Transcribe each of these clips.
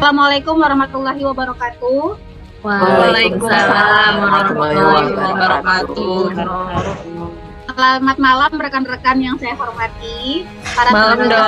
Assalamualaikum warahmatullahi wabarakatuh. Waalaikumsalam warahmatullahi wabarakatuh. Selamat malam rekan-rekan yang saya hormati. Para Malam tenaga dong.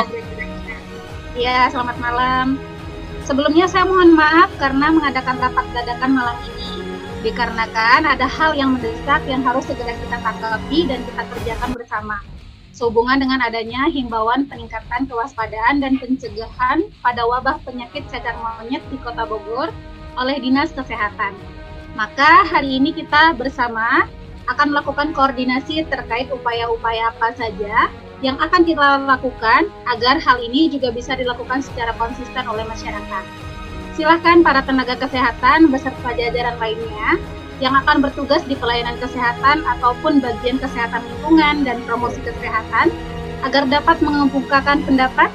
kesehatan dan ya, selamat malam. Sebelumnya saya mohon maaf karena mengadakan rapat dadakan malam ini. Dikarenakan ada hal yang mendesak yang harus segera kita tanggapi dan kita kerjakan bersama. Sehubungan dengan adanya himbauan peningkatan kewaspadaan dan pencegahan pada wabah penyakit cacar monyet di Kota Bogor oleh Dinas Kesehatan. Maka hari ini kita bersama akan melakukan koordinasi terkait upaya-upaya apa saja yang akan kita lakukan agar hal ini juga bisa dilakukan secara konsisten oleh masyarakat. Silakan para tenaga kesehatan beserta jajaran lainnya yang akan bertugas di pelayanan kesehatan ataupun bagian kesehatan lingkungan dan promosi kesehatan agar dapat mengemukakan pendapat,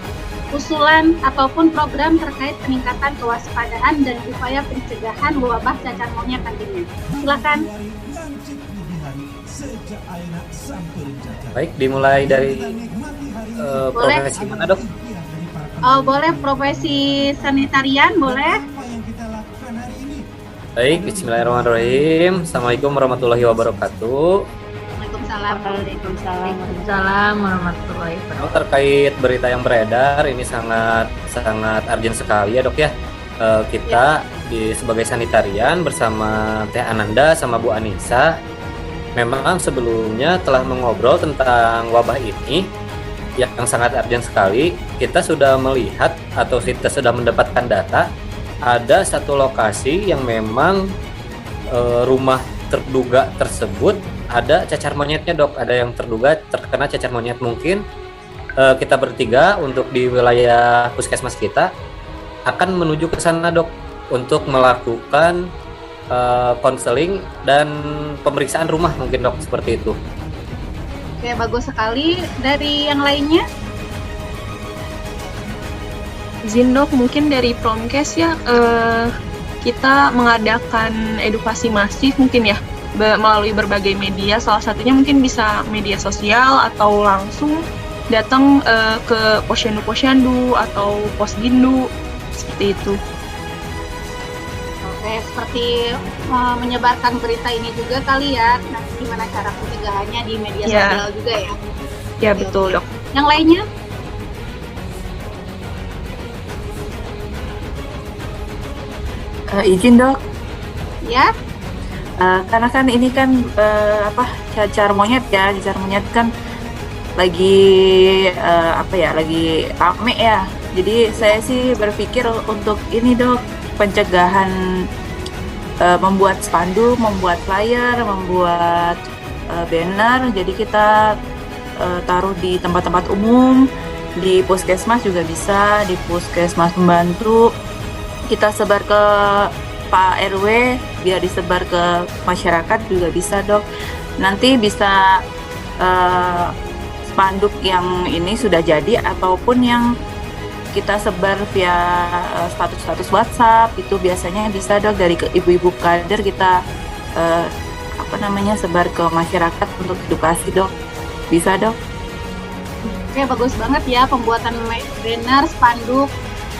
usulan, ataupun program terkait peningkatan kewaspadaan dan upaya pencegahan wabah cacar monyet nantinya. Silakan. Baik, dimulai dari profesi mana, Dok? Oh, boleh profesi sanitarian, boleh. Baik, bismillahirrahmanirrahim. Assalamualaikum warahmatullahi wabarakatuh. Waalaikumsalam. Waalaikumsalam warahmatullahi wabarakatuh. Terkait berita yang beredar, ini sangat urgent sekali ya, Dok ya. Kita sebagai sanitarian bersama Teh Ananda sama Bu Anissa memang sebelumnya telah mengobrol tentang wabah ini yang sangat urgent sekali. Kita sudah melihat atau kita sudah mendapatkan data ada satu lokasi yang memang rumah terduga tersebut ada cacar monyetnya, Dok. Ada yang terduga terkena cacar monyet. Mungkin kita bertiga untuk di wilayah puskesmas kita akan menuju ke sana, Dok, untuk melakukan konseling dan pemeriksaan rumah mungkin, Dok, seperti itu. Oke, bagus sekali. Dari yang lainnya? Izin, Dok, mungkin dari Promkes ya, kita mengadakan edukasi masif mungkin ya melalui berbagai media, salah satunya mungkin bisa media sosial atau langsung datang ke posyandu-posyandu atau posgindu seperti itu. Oke, seperti menyebarkan berita ini juga kali ya. Nah, gimana cara pencegahannya di media sosial juga ya? Ya, betul, Dok. Yang lainnya? Izin, Dok. Ya. Karena kan ini kan cacar monyet ya, cacar monyet kan lagi lagi rame ya. Jadi saya sih berpikir untuk ini, Dok, pencegahan, membuat spanduk, membuat flyer, membuat banner. Jadi kita taruh di tempat-tempat umum, di puskesmas juga bisa, di puskesmas pembantu. Kita sebar ke Pak RW biar disebar ke masyarakat juga bisa, Dok. Nanti bisa spanduk yang ini sudah jadi ataupun yang kita sebar via status-status WhatsApp itu biasanya bisa, Dok, dari ibu-ibu kader kita sebar ke masyarakat untuk edukasi, Dok. Bisa, Dok. Oke, bagus banget ya pembuatan banner, spanduk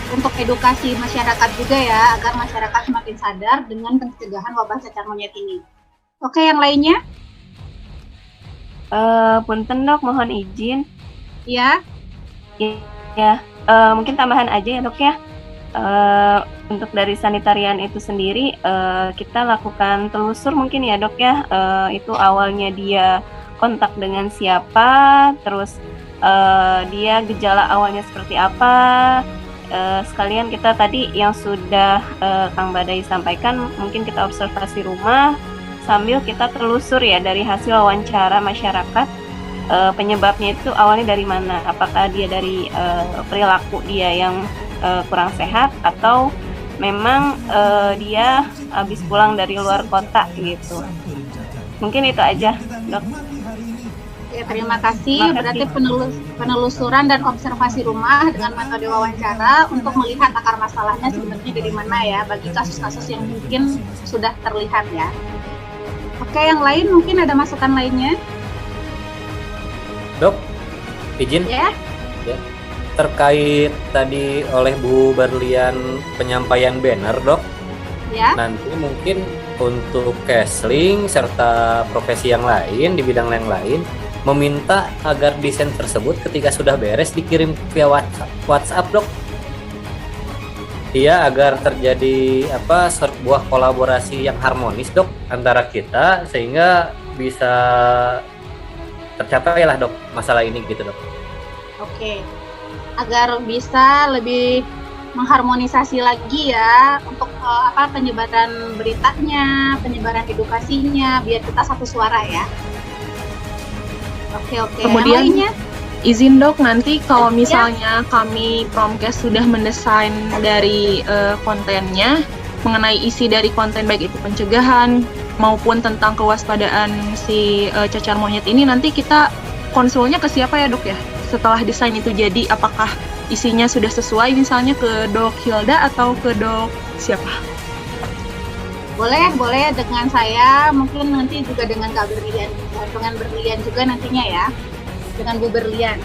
untuk edukasi masyarakat juga ya, agar masyarakat semakin sadar dengan pencegahan wabah cacar monyet ini. Oke, yang lainnya? Punten, Dok, mohon izin. Ya. Ya, mungkin tambahan aja ya, Dok ya. Untuk dari sanitarian itu sendiri, kita lakukan telusur mungkin ya, Dok ya. Itu awalnya dia kontak dengan siapa, terus dia gejala awalnya seperti apa. Sekalian kita tadi yang sudah Kang Badai sampaikan, mungkin kita observasi rumah sambil kita telusur ya dari hasil wawancara masyarakat, penyebabnya itu awalnya dari mana, apakah dia dari perilaku dia yang kurang sehat atau memang dia habis pulang dari luar kota gitu. Mungkin itu aja, Dok. Ya, terima kasih. Berarti penelusuran dan observasi rumah dengan metode wawancara untuk melihat akar masalahnya sebenarnya dari mana ya, bagi kasus-kasus yang mungkin sudah terlihat ya. Oke, yang lain mungkin ada masukan lainnya? Dok, izin? Ya. terkait tadi oleh Bu Berlian penyampaian banner, Dok. Ya. Nanti mungkin untuk Kesling serta profesi yang lain di bidang yang lain meminta agar desain tersebut ketika sudah beres dikirim via WhatsApp, Dok. Iya, agar terjadi sebuah kolaborasi yang harmonis, Dok, antara kita sehingga bisa tercapai lah, Dok, masalah ini gitu, Dok. Oke. Agar bisa lebih mengharmonisasi lagi ya untuk penyebaran beritanya, penyebaran edukasinya, biar kita satu suara ya. Oke. Kemudian yang lainnya? izin Dok, nanti kalau misalnya kami Promkes sudah mendesain dari kontennya mengenai isi dari konten baik itu pencegahan maupun tentang kewaspadaan si cacar monyet ini, nanti kita konsulnya ke siapa ya, Dok ya? Setelah desain itu jadi, apakah isinya sudah sesuai misalnya ke Dok Hilda atau ke Dok siapa? Boleh dengan saya, mungkin nanti juga dengan Kak Berlian, dengan Berlian juga nantinya ya, dengan Bu Berlian.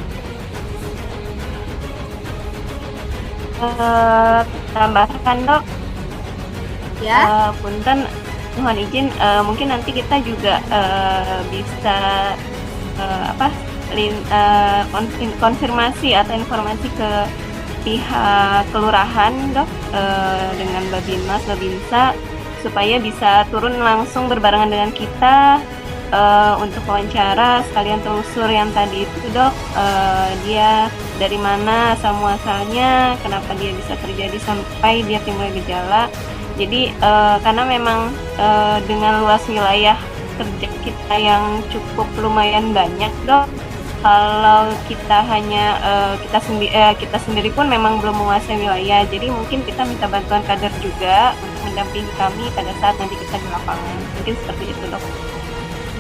Tambahkan, Dok. Ya. Punten, mohon izin, mungkin nanti kita juga bisa konfirmasi atau informasi ke pihak kelurahan, Dok, dengan Babinmas, Babinsa, supaya bisa turun langsung berbarengan dengan kita untuk wawancara sekalian telusur yang tadi itu, Dok. Dia dari mana asal muasalnya, kenapa dia bisa terjadi sampai dia timbul gejala. Jadi karena memang dengan luas wilayah kerja kita yang cukup lumayan banyak, Dok. Kalau kita hanya kita sendiri pun memang belum menguasai wilayah, jadi mungkin kita minta bantuan kader juga untuk mendampingi kami pada saat nanti kita di lapangan. Mungkin seperti itu, Dok.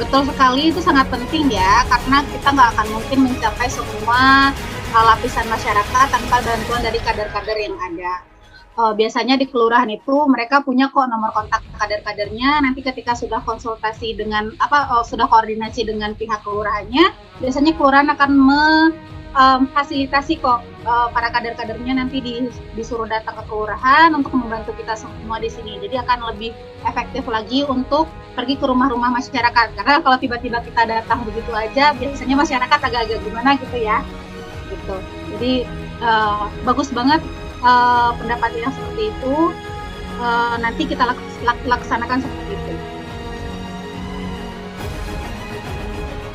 Betul sekali, itu sangat penting ya, karena kita nggak akan mungkin mencapai semua lapisan masyarakat tanpa bantuan dari kader-kader yang ada. Biasanya di kelurahan itu mereka punya kok nomor kontak kader-kadernya. Nanti ketika sudah konsultasi dengan sudah koordinasi dengan pihak kelurahannya, biasanya kelurahan akan memfasilitasi kok para kader-kadernya nanti disuruh datang ke kelurahan untuk membantu kita semua di sini. Jadi akan lebih efektif lagi untuk pergi ke rumah-rumah masyarakat. Karena kalau tiba-tiba kita datang begitu aja, biasanya masyarakat agak-agak gimana gitu ya. Gitu. Jadi bagus banget pendapat yang seperti itu, nanti kita laksanakan seperti itu.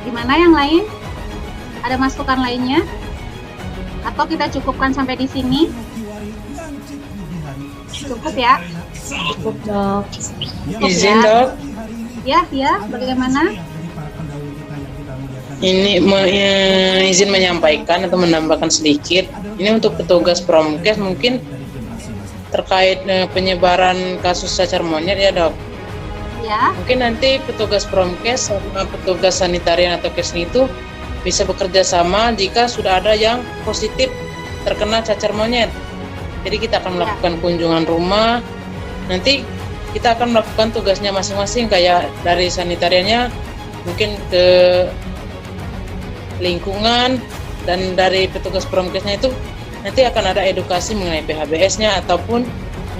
Gimana yang lain? Ada masukan lainnya? Atau kita cukupkan sampai di sini? Cukup ya? Cukup, Dok. Izin, Dok. Ya, bagaimana? Ini izin menyampaikan atau menambahkan sedikit. Ini untuk petugas Promkes mungkin terkait penyebaran kasus cacar monyet ya, Dok. Ya. Mungkin nanti petugas Promkes sama petugas sanitarian atau Kesni itu bisa bekerja sama jika sudah ada yang positif terkena cacar monyet. Jadi kita akan melakukan kunjungan rumah. Nanti kita akan melakukan tugasnya masing-masing, kayak dari sanitariannya mungkin ke lingkungan, dan dari petugas Promkesnya itu nanti akan ada edukasi mengenai PHBS-nya ataupun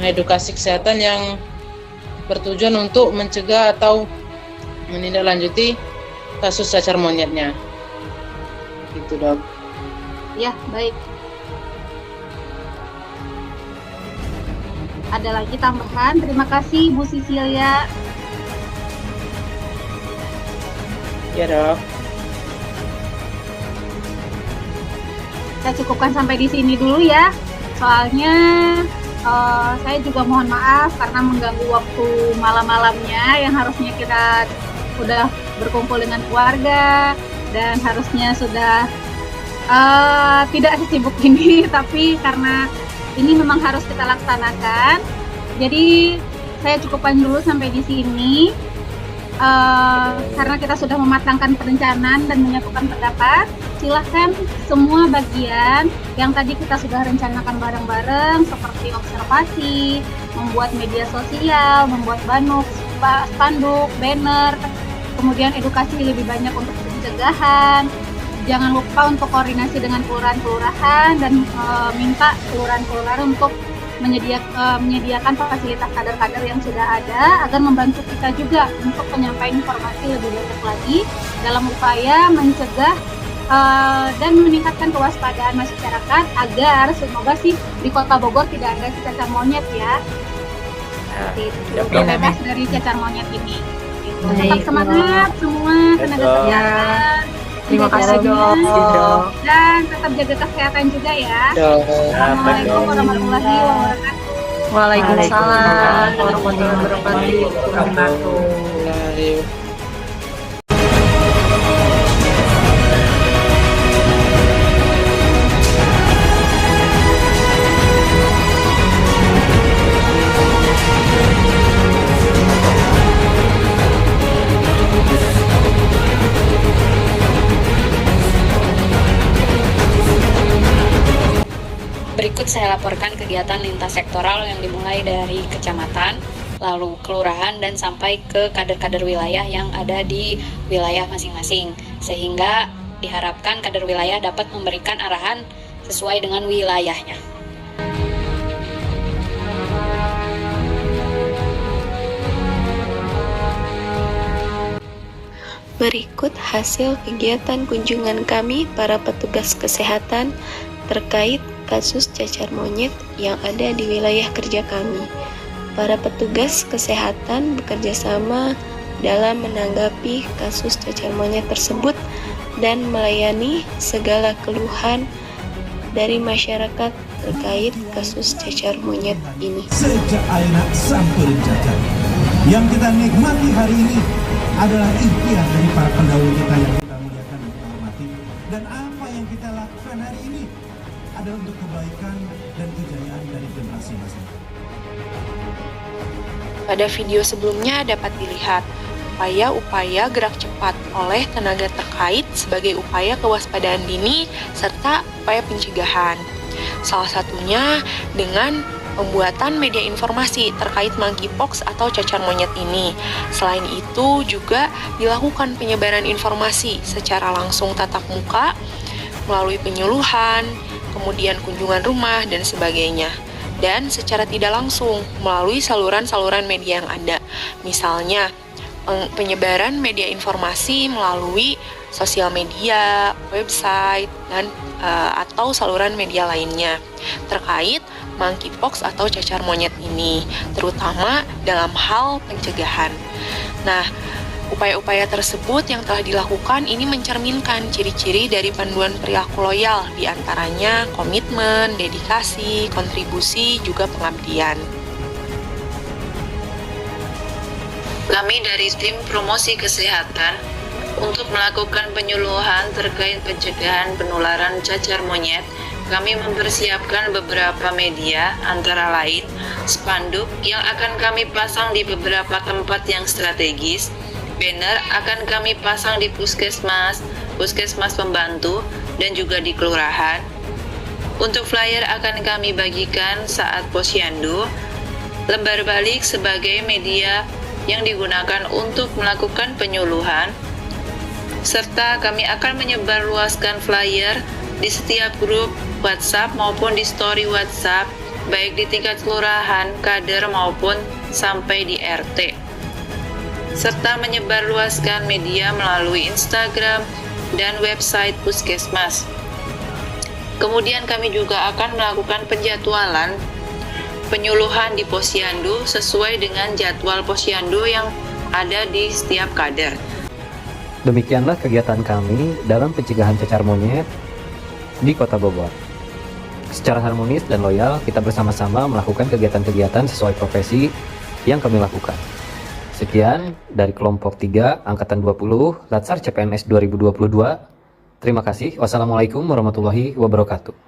edukasi kesehatan yang bertujuan untuk mencegah atau menindaklanjuti kasus cacar monyetnya. Gitu, Dok. Ya, baik. Ada lagi tambahan? Terima kasih Bu Sisilia. Ya, Dok. Saya cukupkan sampai di sini dulu ya. Soalnya saya juga mohon maaf karena mengganggu waktu malam-malamnya yang harusnya kita udah berkumpul dengan keluarga dan harusnya sudah tidak sesibuk ini, tapi karena ini memang harus kita laksanakan. Jadi saya cukupkan dulu sampai di sini. Karena kita sudah mematangkan perencanaan dan menyatukan pendapat, silahkan semua bagian yang tadi kita sudah rencanakan bareng-bareng seperti observasi, membuat media sosial, membuat spanduk, banner, kemudian edukasi lebih banyak untuk pencegahan, Jangan lupa untuk koordinasi dengan kelurahan-kelurahan dan minta kelurahan-kelurahan untuk menyediakan fasilitas kader-kader yang sudah ada agar membantu kita juga untuk penyampaian informasi lebih banyak lagi dalam upaya mencegah dan meningkatkan kewaspadaan masyarakat agar semoga sih di Kota Bogor tidak ada cacar monyet ya. Seperti itu, bebas dari cacar monyet ini. Tetap semangat semua tenaga kesehatan. Terima kasih dok. Dan tetap jaga kesehatan juga ya. Assalamualaikum warahmatullahi wabarakatuh. Waalaikumsalam warahmatullahi wabarakatuh. Berikut saya laporkan kegiatan lintas sektoral yang dimulai dari kecamatan, lalu kelurahan, dan sampai ke kader-kader wilayah yang ada di wilayah masing-masing. Sehingga diharapkan kader wilayah dapat memberikan arahan sesuai dengan wilayahnya. Berikut hasil kegiatan kunjungan kami para petugas kesehatan terkait kasus cacar monyet yang ada di wilayah kerja kami. Para petugas kesehatan bekerja sama dalam menanggapi kasus cacar monyet tersebut dan melayani segala keluhan dari masyarakat terkait kasus cacar monyet ini. Sejak anak sampai cacar, yang kita nikmati hari ini adalah ikhtiar dari para pendahulu kita yang kita muliakan dan kita hormati. Dan apa yang kita lakukan hari ini adalah untuk kebaikan dan kejayaan dari generasi masa. Pada video sebelumnya dapat dilihat upaya-upaya gerak cepat oleh tenaga terkait sebagai upaya kewaspadaan dini serta upaya pencegahan. Salah satunya dengan pembuatan media informasi terkait monkeypox atau cacar monyet ini. Selain itu juga dilakukan penyebaran informasi secara langsung tatap muka, melalui penyuluhan, kemudian kunjungan rumah, dan sebagainya. Dan secara tidak langsung melalui saluran-saluran media yang ada. Misalnya, penyebaran media informasi melalui sosial media, website, dan atau saluran media lainnya terkait monkeypox atau cacar monyet ini, terutama dalam hal pencegahan. Nah, upaya-upaya tersebut yang telah dilakukan ini mencerminkan ciri-ciri dari panduan perilaku loyal, diantaranya komitmen, dedikasi, kontribusi, juga pengabdian. Kami dari tim promosi kesehatan untuk melakukan penyuluhan terkait pencegahan penularan cacar monyet, kami mempersiapkan beberapa media, antara lain spanduk yang akan kami pasang di beberapa tempat yang strategis, banner akan kami pasang di puskesmas, puskesmas pembantu, dan juga di kelurahan. Untuk flyer akan kami bagikan saat posyandu, lembar balik sebagai media yang digunakan untuk melakukan penyuluhan, serta kami akan menyebarluaskan flyer di setiap grup WhatsApp maupun di story WhatsApp, baik di tingkat kelurahan, kader maupun sampai di RT, serta menyebarluaskan media melalui Instagram dan website puskesmas. Kemudian kami juga akan melakukan penjadwalan penyuluhan di posyandu sesuai dengan jadwal posyandu yang ada di setiap kader. Demikianlah kegiatan kami dalam pencegahan cacar monyet di Kota Bogor. Secara harmonis dan loyal, kita bersama-sama melakukan kegiatan-kegiatan sesuai profesi yang kami lakukan. Sekian dari kelompok 3 Angkatan 20 Latsar CPNS 2022. Terima kasih. Wassalamualaikum warahmatullahi wabarakatuh.